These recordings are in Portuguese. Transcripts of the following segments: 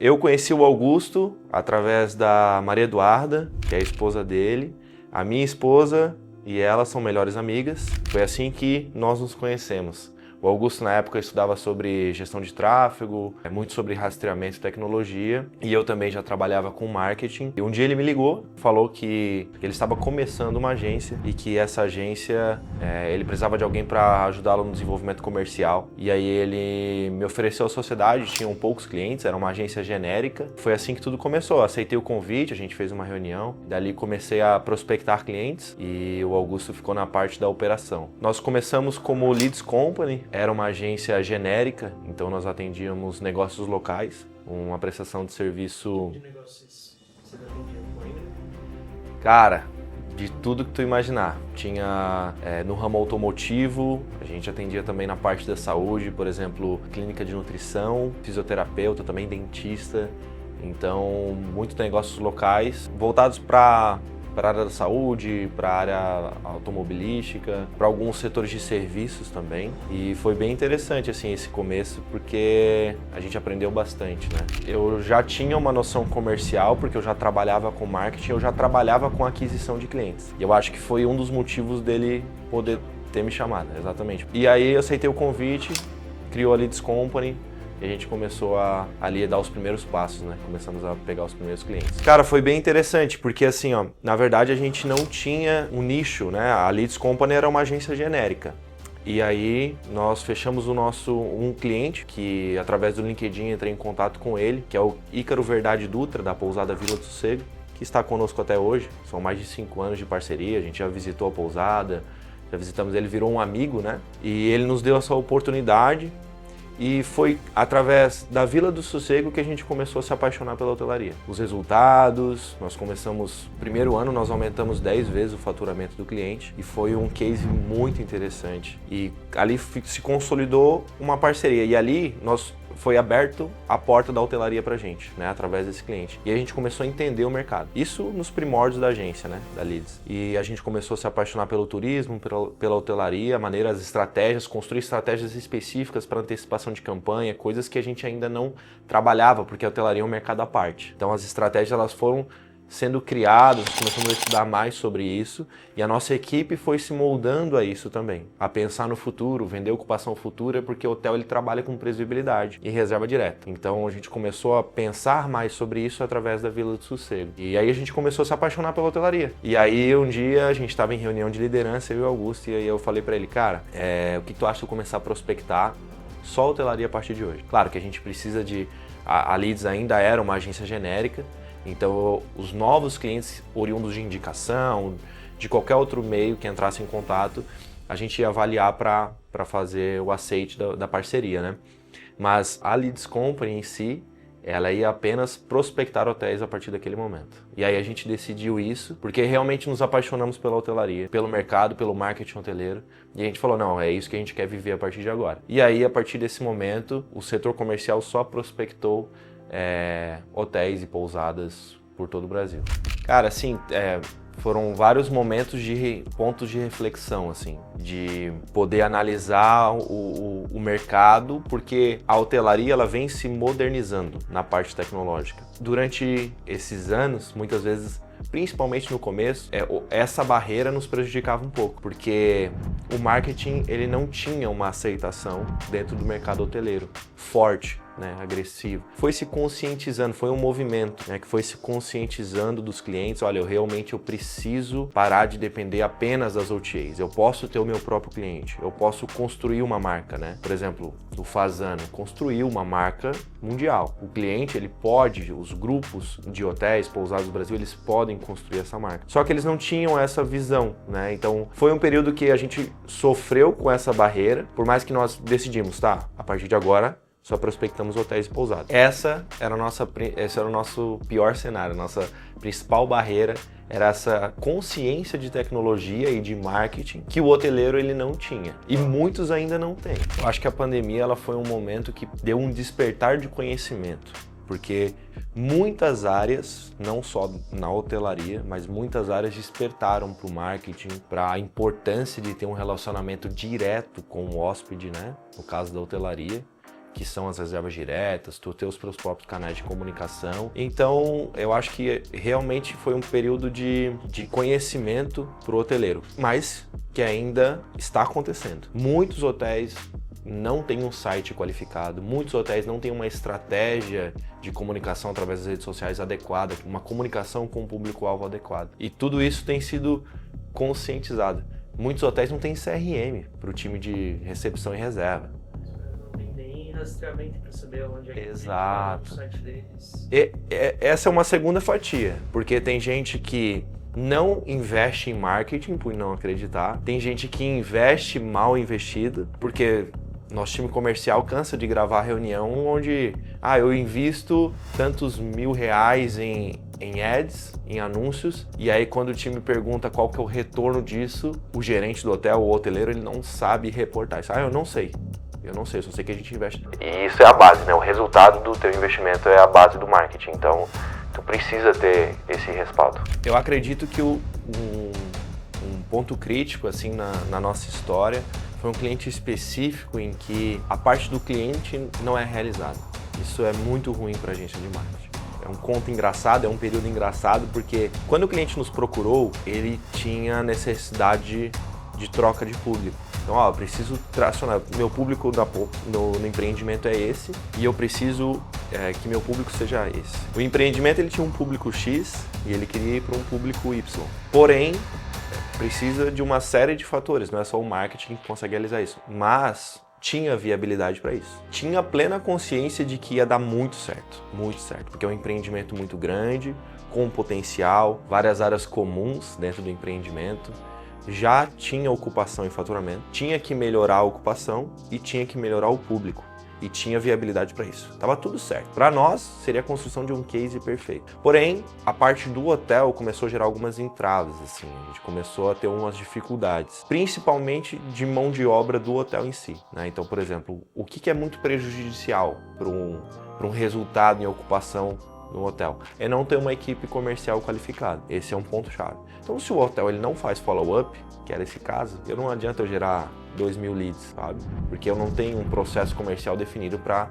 Eu conheci o Augusto através da Maria Eduarda, que é a esposa dele. A minha esposa e ela são melhores amigas. Foi assim que nós nos conhecemos. O Augusto, na época, estudava sobre gestão de tráfego, muito sobre rastreamento e tecnologia, e eu também já trabalhava com marketing. E um dia ele me ligou, falou que ele estava começando uma agência e que essa agência, ele precisava de alguém para ajudá-lo no desenvolvimento comercial. E aí ele me ofereceu a sociedade, tinham poucos clientes, era uma agência genérica. Foi assim que tudo começou. Aceitei o convite, a gente fez uma reunião, dali comecei a prospectar clientes e o Augusto ficou na parte da operação. Nós começamos como Leads Company. Era uma agência genérica, então nós atendíamos negócios locais, uma prestação de serviço... De negócios você atendia ainda? Cara, de tudo que tu imaginar. Tinha no ramo automotivo, a gente atendia também na parte da saúde, por exemplo, clínica de nutrição, fisioterapeuta, também dentista. Então, muitos negócios locais voltados para a área da saúde, para a área automobilística, para alguns setores de serviços também. E foi bem interessante assim esse começo, porque a gente aprendeu bastante, né? Eu já tinha uma noção comercial, porque eu já trabalhava com marketing, eu já trabalhava com aquisição de clientes. E eu acho que foi um dos motivos dele poder ter me chamado, exatamente. E aí eu aceitei o convite, criou a Leads Company, e a gente começou ali a dar os primeiros passos, né? Começamos a pegar os primeiros clientes. Cara, foi bem interessante, porque assim, ó, na verdade a gente não tinha um nicho, né? A Leads Company era uma agência genérica. E aí nós fechamos um cliente que, através do LinkedIn, entrei em contato com ele, que é o Ícaro Verdade Dutra, da pousada Vila do Sossego, que está conosco até hoje. São mais de 5 anos de parceria, a gente já visitou a pousada, já visitamos ele, virou um amigo, né? E ele nos deu essa oportunidade. E foi através da Vila do Sossego que a gente começou a se apaixonar pela hotelaria. Os resultados, nós começamos, no primeiro ano nós aumentamos 10 vezes o faturamento do cliente e foi um case muito interessante. E ali se consolidou uma parceria e ali foi aberto a porta da hotelaria pra gente, né, através desse cliente. E a gente começou a entender o mercado. Isso nos primórdios da agência, né, da Leads. E a gente começou a se apaixonar pelo turismo, pela hotelaria, maneiras, estratégias, construir estratégias específicas para antecipação de campanha, coisas que a gente ainda não trabalhava, porque a hotelaria é um mercado à parte. Então as estratégias elas foram sendo criadas, começamos a estudar mais sobre isso e a nossa equipe foi se moldando a isso também, a pensar no futuro, vender ocupação futura, porque o hotel ele trabalha com previsibilidade e reserva direta. Então a gente começou a pensar mais sobre isso através da Vila do Sossego. E aí a gente começou a se apaixonar pela hotelaria. E aí um dia a gente estava em reunião de liderança, eu e o Augusto, e aí eu falei para ele, cara, o que tu acha de eu começar a prospectar só hotelaria a partir de hoje? Claro que a gente precisa a Leads ainda era uma agência genérica, então, os novos clientes oriundos de indicação, de qualquer outro meio que entrasse em contato, a gente ia avaliar para fazer o aceite da parceria, né? Mas a Leads Company em si, ela ia apenas prospectar hotéis a partir daquele momento. E aí a gente decidiu isso, porque realmente nos apaixonamos pela hotelaria, pelo mercado, pelo marketing hoteleiro, e a gente falou, não, é isso que a gente quer viver a partir de agora. E aí, a partir desse momento, o setor comercial só prospectou hotéis e pousadas por todo o Brasil. Cara, assim, foram vários pontos de reflexão, assim, de poder analisar o mercado, porque a hotelaria ela vem se modernizando na parte tecnológica. Durante esses anos, muitas vezes, principalmente no começo, essa barreira nos prejudicava um pouco, porque o marketing ele não tinha uma aceitação dentro do mercado hoteleiro forte, né, agressivo. Foi se conscientizando, foi um movimento, né, que foi se conscientizando dos clientes, olha, eu preciso parar de depender apenas das OTAs, eu posso ter o meu próprio cliente, eu posso construir uma marca, né? Por exemplo, o Fasano construiu uma marca mundial. O cliente, ele pode, os grupos de hotéis, pousadas do Brasil, eles podem construir essa marca. Só que eles não tinham essa visão, né? Então, foi um período que a gente sofreu com essa barreira, por mais que nós decidimos, tá, a partir de agora, só prospectamos hotéis e pousadas. Esse era o nosso pior cenário, a nossa principal barreira era essa consciência de tecnologia e de marketing que o hoteleiro ele não tinha. E muitos ainda não têm. Eu acho que a pandemia ela foi um momento que deu um despertar de conhecimento. Porque muitas áreas, não só na hotelaria, mas muitas áreas despertaram para o marketing, para a importância de ter um relacionamento direto com o hóspede, né? No caso da hotelaria. que são as reservas diretas, tu ter os teus próprios canais de comunicação. Então, eu acho que realmente foi um período de conhecimento para o hoteleiro, mas que ainda está acontecendo. Muitos hotéis não têm um site qualificado, muitos hotéis não têm uma estratégia de comunicação através das redes sociais adequada, uma comunicação com o público-alvo adequado. E tudo isso tem sido conscientizado. Muitos hotéis não têm CRM para o time de recepção e reserva. Não tem nem rastreamento para saber onde é que Exato. o site deles. Essa é uma segunda fatia, porque tem gente que não investe em marketing por não acreditar, tem gente que investe mal investido, porque nosso time comercial cansa de gravar reunião onde eu invisto tantos R$1.000 em ads, em anúncios, e aí quando o time pergunta qual que é o retorno disso, o gerente do hotel, o hoteleiro, ele não sabe reportar isso. Eu não sei, eu só sei que a gente investe. E isso é a base, né? O resultado do teu investimento é a base do marketing, então tu precisa ter esse respaldo. Eu acredito que um ponto crítico assim na nossa história foi um cliente específico em que a parte do cliente não é realizada. Isso é muito ruim para a agência de marketing. É um conto engraçado, é um período engraçado, porque quando o cliente nos procurou, ele tinha necessidade de troca de público. Então, eu preciso tracionar, meu público no empreendimento é esse, e eu preciso que meu público seja esse. O empreendimento ele tinha um público X e ele queria ir para um público Y. Porém, precisa de uma série de fatores, não é só o marketing que consegue realizar isso, mas tinha viabilidade para isso. Tinha plena consciência de que ia dar muito certo, porque é um empreendimento muito grande, com potencial, várias áreas comuns dentro do empreendimento, já tinha ocupação e faturamento, tinha que melhorar a ocupação e tinha que melhorar o público. E tinha viabilidade para isso. Tava tudo certo. Para nós, seria a construção de um case perfeito. Porém, a parte do hotel começou a gerar algumas entraves, assim. A gente começou a ter umas dificuldades, principalmente de mão de obra do hotel em si, né? Então, por exemplo, o que é muito prejudicial para um resultado em ocupação no hotel? É não ter uma equipe comercial qualificada. Esse é um ponto-chave. Então, se o hotel ele não faz follow-up, que era esse caso, não adianta eu gerar 2.000 leads, sabe? Porque eu não tenho um processo comercial definido para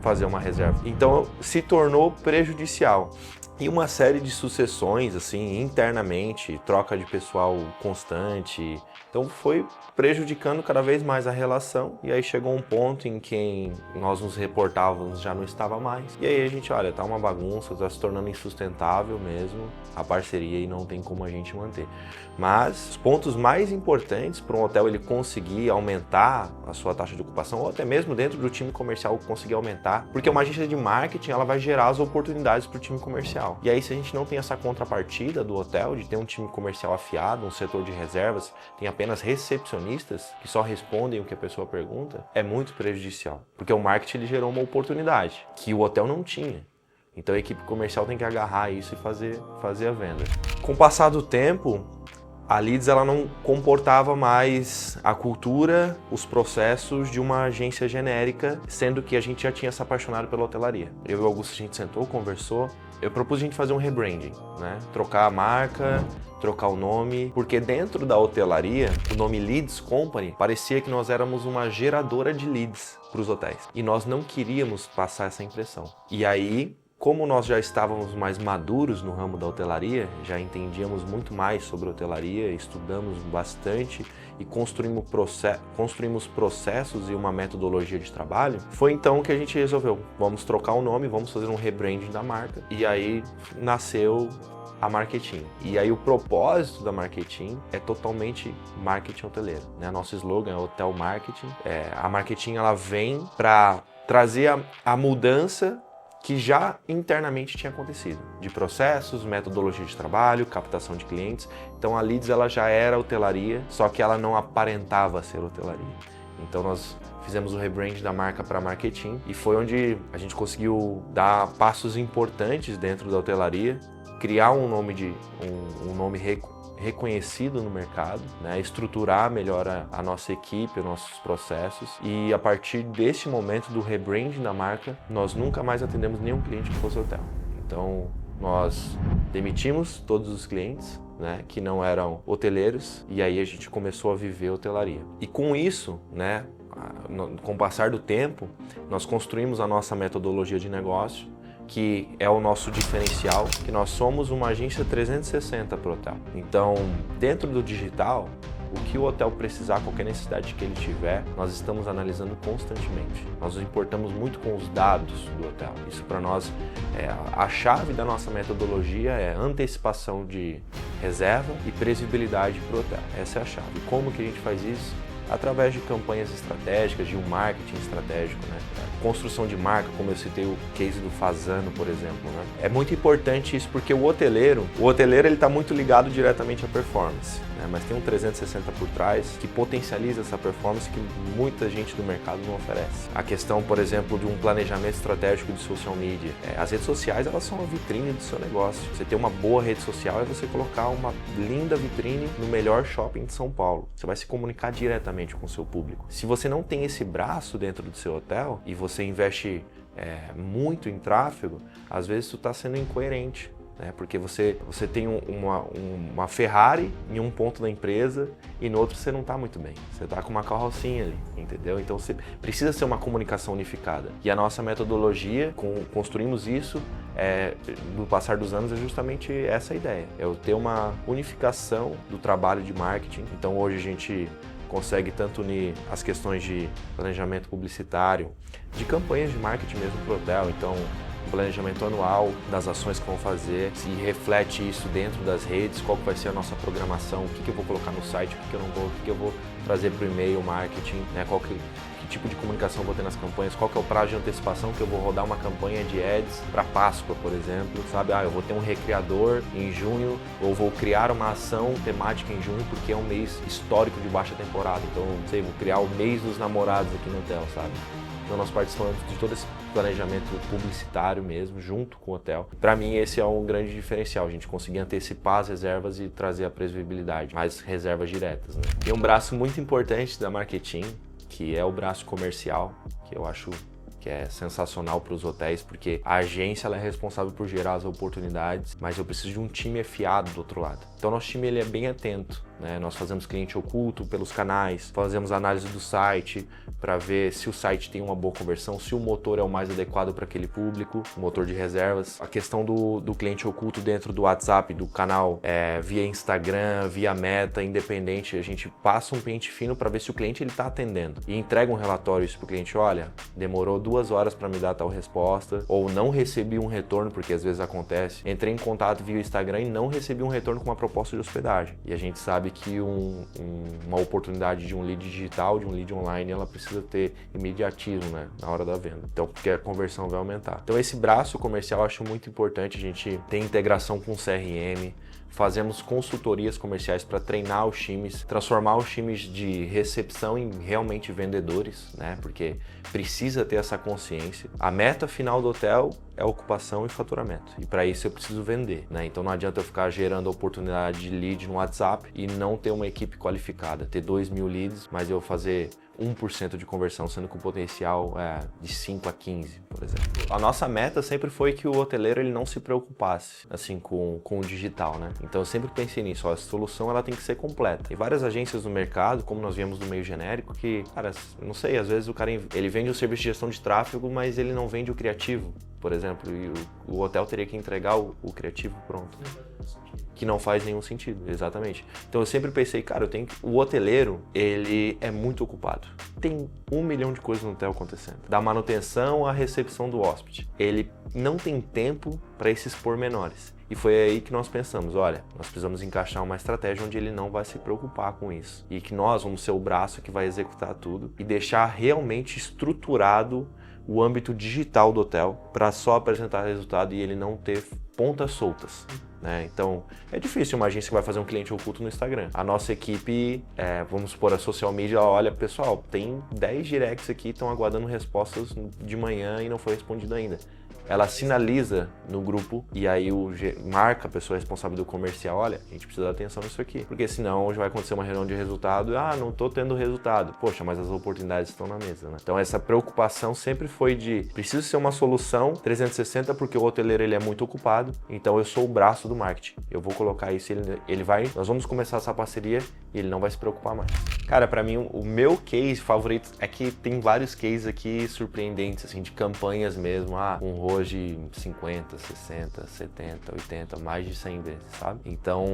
fazer uma reserva. Então, se tornou prejudicial. E uma série de sucessões, assim, internamente, troca de pessoal constante. Então, foi prejudicando cada vez mais a relação. E aí chegou um ponto em que nós nos reportávamos, já não estava mais. E aí a gente, olha, tá uma bagunça, tá se tornando insustentável mesmo a parceria e não tem como a gente manter. Mas os pontos mais importantes para um hotel ele conseguir aumentar a sua taxa de ocupação, ou até mesmo dentro do time comercial conseguir aumentar, porque uma agência de marketing ela vai gerar as oportunidades para o time comercial. E aí se a gente não tem essa contrapartida do hotel, de ter um time comercial afiado, um setor de reservas, tem apenas recepcionistas que só respondem o que a pessoa pergunta, é muito prejudicial. Porque o marketing ele gerou uma oportunidade que o hotel não tinha. Então a equipe comercial tem que agarrar isso e fazer a venda. Com o passar do tempo, a Leads ela não comportava mais a cultura, os processos de uma agência genérica, sendo que a gente já tinha se apaixonado pela hotelaria. Eu e o Augusto a gente sentou, conversou, eu propus a gente fazer um rebranding, né? Trocar a marca, trocar o nome, porque dentro da hotelaria, o nome Leads Company parecia que nós éramos uma geradora de leads para os hotéis. E nós não queríamos passar essa impressão. E aí, como nós já estávamos mais maduros no ramo da hotelaria, já entendíamos muito mais sobre hotelaria, estudamos bastante e construímos processos e uma metodologia de trabalho, foi então que a gente resolveu, vamos trocar o nome, vamos fazer um rebranding da marca. E aí nasceu a Marketing. E aí o propósito da Marketing é totalmente marketing hoteleiro, né? Nosso slogan é Hotel Marketing. A Marketing ela vem para trazer a mudança que já internamente tinha acontecido, de processos, metodologia de trabalho, captação de clientes. Então a Leads ela já era hotelaria, só que ela não aparentava ser hotelaria. Então nós fizemos o rebrand da marca para Marketing e foi onde a gente conseguiu dar passos importantes dentro da hotelaria, criar um nome reconhecido no mercado, né? Estruturar melhor a nossa equipe, os nossos processos, e a partir desse momento do rebranding da marca, nós nunca mais atendemos nenhum cliente que fosse hotel. Então nós demitimos todos os clientes, né, que não eram hoteleiros, e aí a gente começou a viver hotelaria. E com isso, né, com o passar do tempo, nós construímos a nossa metodologia de negócio, que é o nosso diferencial, que nós somos uma agência 360 para o hotel. Então, dentro do digital, o que o hotel precisar, qualquer necessidade que ele tiver, nós estamos analisando constantemente. Nós nos importamos muito com os dados do hotel. Isso para nós, a chave da nossa metodologia é antecipação de reserva e previsibilidade para o hotel. Essa é a chave. Como que a gente faz isso? Através de campanhas estratégicas, de um marketing estratégico, né? Construção de marca, como eu citei o case do Fasano, por exemplo, né? É muito importante isso porque o hoteleiro ele está muito ligado diretamente à performance, né? Mas tem um 360 por trás que potencializa essa performance que muita gente do mercado não oferece. A questão, por exemplo, de um planejamento estratégico de social media. As redes sociais, elas são a vitrine do seu negócio. Você ter uma boa rede social é você colocar uma linda vitrine no melhor shopping de São Paulo. Você vai se comunicar diretamente com o seu público. Se você não tem esse braço dentro do seu hotel e você investe muito em tráfego, às vezes tu está sendo incoerente, né? Porque você tem uma Ferrari em um ponto da empresa e no outro você não está muito bem. Você está com uma carrocinha ali, entendeu? Então você precisa ser uma comunicação unificada. E a nossa metodologia, construímos isso no passar dos anos, é justamente essa ideia. É eu ter uma unificação do trabalho de marketing. Então hoje a gente consegue tanto unir as questões de planejamento publicitário, de campanhas de marketing mesmo para o hotel. Então, um planejamento anual das ações que vão fazer, se reflete isso dentro das redes, qual que vai ser a nossa programação, o que eu vou colocar no site, o que eu não vou, o que eu vou trazer para o e-mail marketing, né? Que tipo de comunicação eu vou ter nas campanhas, qual que é o prazo de antecipação que eu vou rodar uma campanha de ads para Páscoa, por exemplo, sabe? Eu vou ter um recreador em junho, ou vou criar uma ação temática em junho porque é um mês histórico de baixa temporada, então, não sei, vou criar o mês dos namorados aqui no hotel, sabe? Então nós participamos de todo esse planejamento publicitário mesmo, junto com o hotel. Para mim esse é um grande diferencial, a gente conseguir antecipar as reservas e trazer a previsibilidade, mais reservas diretas, né? E um braço muito importante da marketing, que é o braço comercial, que eu acho que é sensacional para os hotéis, porque a agência ela é responsável por gerar as oportunidades, mas eu preciso de um time afiado do outro lado. Então nosso time ele é bem atento, né? Nós fazemos cliente oculto pelos canais, fazemos análise do site para ver se o site tem uma boa conversão, se o motor é o mais adequado para aquele público, o motor de reservas. A questão do cliente oculto dentro do WhatsApp, do canal, via Instagram, via Meta, independente, a gente passa um pente fino para ver se o cliente está atendendo e entrega um relatório isso para o cliente, olha, demorou 2 horas para me dar tal resposta, ou não recebi um retorno, porque às vezes acontece, entrei em contato via Instagram e não recebi um retorno com uma proposta de hospedagem. E a gente sabe que uma oportunidade de um lead digital, de um lead online, ela precisa ter imediatismo, né, na hora da venda. Então, porque a conversão vai aumentar. Então, esse braço comercial eu acho muito importante, a gente tem integração com o CRM, fazemos consultorias comerciais para treinar os times, transformar os times de recepção em realmente vendedores, né? Porque precisa ter essa consciência. A meta final do hotel é ocupação e faturamento. E para isso eu preciso vender, né? Então não adianta eu ficar gerando oportunidade de lead no WhatsApp e não ter uma equipe qualificada, ter 2.000 leads, mas eu fazer 1% de conversão, sendo que o potencial é de 5 a 15, por exemplo. A nossa meta sempre foi que o hoteleiro ele não se preocupasse assim com o digital, né? Então eu sempre pensei nisso, a solução ela tem que ser completa. Tem várias agências no mercado, como nós viemos do meio genérico, que, cara, não sei, às vezes o cara ele vende o serviço de gestão de tráfego, mas ele não vende o criativo, por exemplo, e o hotel teria que entregar o criativo pronto. Que não faz nenhum sentido, exatamente. Então eu sempre pensei, cara, o hoteleiro, ele é muito ocupado. Tem 1 milhão de coisas no hotel acontecendo. Da manutenção à recepção do hóspede. Ele não tem tempo para esses pormenores. E foi aí que nós pensamos, olha, nós precisamos encaixar uma estratégia onde ele não vai se preocupar com isso. E que nós vamos ser o braço que vai executar tudo e deixar realmente estruturado o âmbito digital do hotel para só apresentar resultado e ele não ter pontas soltas, né? Então, é difícil uma agência que vai fazer um cliente oculto no Instagram. A nossa equipe, vamos supor, a social media, ela olha, pessoal, tem 10 directs aqui, estão aguardando respostas de manhã e não foi respondido ainda. Ela sinaliza no grupo e aí marca a pessoa responsável do comercial, olha, a gente precisa dar atenção nisso aqui, porque senão hoje vai acontecer uma reunião de resultado, não tô tendo resultado. Poxa, mas as oportunidades estão na mesa, né? Então essa preocupação sempre foi de, precisa ser uma solução 360 porque o hoteleiro ele é muito ocupado, então eu sou o braço do marketing. Eu vou colocar isso, nós vamos começar essa parceria e ele não vai se preocupar mais. Cara, pra mim o meu case favorito é que tem vários cases aqui surpreendentes, assim, de campanhas mesmo, um ROAS de 50, 60, 70, 80, mais de 100 vezes, sabe? Então,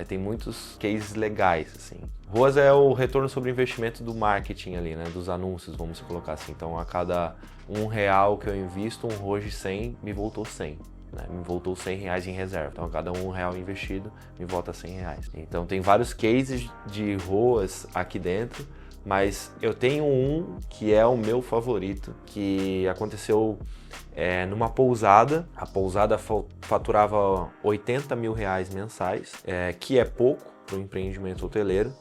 tem muitos cases legais, assim. ROAS é o retorno sobre investimento do marketing ali, né? Dos anúncios, vamos colocar assim. Então, a cada R$1 que eu invisto, um ROAS de 100 me voltou 100. Me voltou R$100 em reserva. Então, a cada R$1 investido, me volta R$100. Então, tem vários cases de ROAS aqui dentro, mas eu tenho um que é o meu favorito, que aconteceu numa pousada. A pousada faturava R$80 mil mensais, que é pouco para o empreendimento hoteleiro.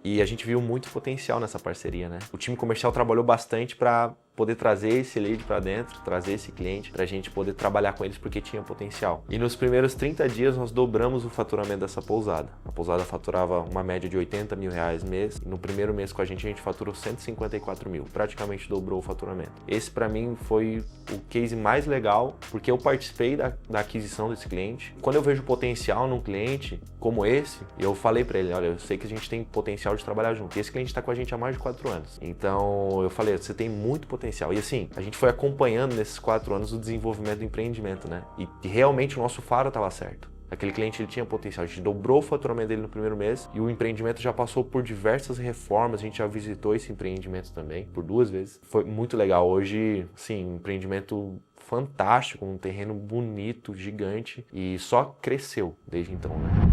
E a gente viu muito potencial nessa parceria, né? O time comercial trabalhou bastante para poder trazer esse lead para dentro, trazer esse cliente para a gente poder trabalhar com eles porque tinha potencial. E nos primeiros 30 dias nós dobramos o faturamento dessa pousada. A pousada faturava uma média de R$80 mil mês. No primeiro mês com a gente faturou 154 mil, praticamente dobrou o faturamento. Esse para mim foi o case mais legal porque eu participei da aquisição desse cliente. Quando eu vejo potencial num cliente como esse, eu falei para ele, olha, eu sei que a gente tem potencial de trabalhar junto. E esse cliente está com a gente há mais de 4 anos. Então eu falei, você tem muito potencial. E assim, a gente foi acompanhando nesses 4 anos o desenvolvimento do empreendimento, né? E realmente o nosso faro estava certo. Aquele cliente ele tinha potencial, a gente dobrou o faturamento dele no primeiro mês e o empreendimento já passou por diversas reformas, a gente já visitou esse empreendimento também por 2 vezes. Foi muito legal. Hoje, sim, um empreendimento fantástico, um terreno bonito, gigante e só cresceu desde então, né?